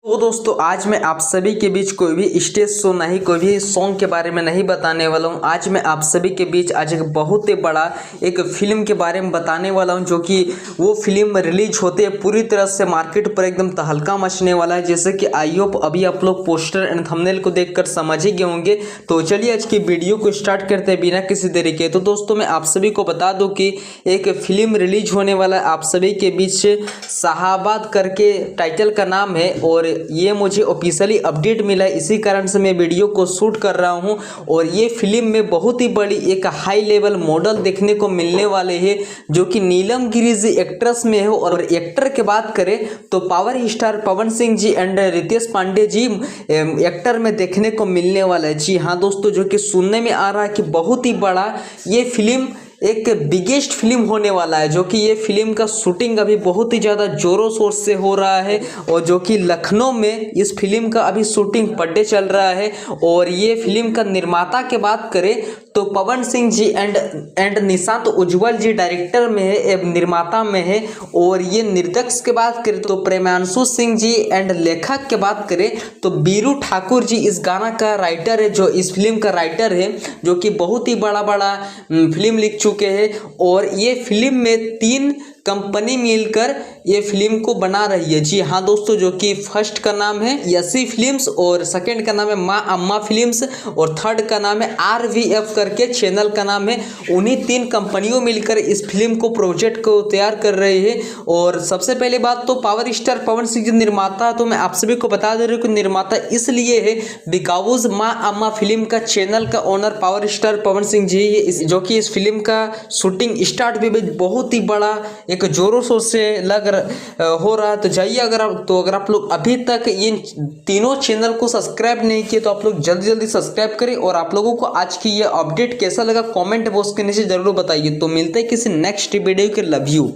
तो दोस्तों आज मैं आप सभी के बीच कोई भी स्टेज शो नहीं, कोई भी सॉन्ग के बारे में नहीं बताने वाला हूं। आज मैं आप सभी के बीच आज एक बहुत ही बड़ा एक फिल्म के बारे में बताने वाला हूं, जो कि वो फिल्म रिलीज होते हैं पूरी तरह से मार्केट पर एकदम तहलका मचने वाला है। जैसे कि आई होप अभी आप लोग पोस्टर एंड थंबनेल को देखकर समझ ही गए होंगे। तो चलिए आज की वीडियो को स्टार्ट करते हैं बिना किसी देरी के। तो दोस्तों मैं आप सभी को बता दूँ कि एक फिल्म रिलीज होने वाला है आप सभी के बीच, शाहाबाद करके टाइटल का नाम है, और ये मुझे ऑफिशियली अपडेट मिला है, इसी कारण से मैं वीडियो को शूट कर रहा हूं। और ये फिल्म में बहुत ही बड़ी एक हाई लेवल मॉडल देखने को मिलने वाले हैं, जो कि नीलम गिरी जी एक्ट्रेस में है। और एक्टर की बात करें तो power star Pawan Singh ji and Ritesh Pandey ji actor में देखने को मिलने वाला है। जी हाँ दोस्तों, जो कि सुनने में आ रहा है कि बहुत ही बड़ा ये फिल्म एक बिगेस्ट फिल्म होने वाला है, जो कि ये फिल्म का शूटिंग अभी बहुत ही ज़्यादा जोरों शोर से हो रहा है, और जो कि लखनऊ में इस फिल्म का अभी शूटिंग पर डे चल रहा है। और ये फिल्म का निर्माता की बात करें तो पवन सिंह जी एंड निशांत उज्ज्वल जी डायरेक्टर में है, निर्माता में है। और ये निर्देशक की बात करें तो प्रेमांशु सिंह जी एंड लेखक की बात करें तो बीरू ठाकुर जी इस गाना का राइटर है, जो इस फिल्म का राइटर है, जो कि बहुत ही बड़ा फिल्म लिख चुके हैं। और ये फिल्म में 3 कंपनी मिलकर ये फिल्म को बना रही है। जी हाँ दोस्तों, जो कि फर्स्ट का नाम है यसी फिल्म्स, और सेकंड का नाम है माँ अम्मा फिल्म्स, और थर्ड का नाम है RVF करके चैनल का नाम है। उन्हीं 3 कंपनियों मिलकर इस फिल्म को प्रोजेक्ट को तैयार कर रहे हैं। और सबसे पहले बात तो पावर स्टार पवन सिंह जी निर्माता, तो मैं आप सभी को बता दे रहा हूँ कि निर्माता इसलिए है बिकॉज माँ अम्मा फिल्म का चैनल का owner power star Pawan Singh जी है, जो कि इस फिल्म का शूटिंग स्टार्ट भी बहुत ही बड़ा एक जोरों शोर से हो रहा है। तो जाइए अगर आप लोग अभी तक इन तीनों चैनल को सब्सक्राइब नहीं किए तो आप लोग जल्दी सब्सक्राइब करें। और आप लोगों को आज की ये अपडेट कैसा लगा कमेंट बॉक्स के नीचे जरूर बताइए। तो मिलते हैं किसी नेक्स्ट वीडियो के। Love you.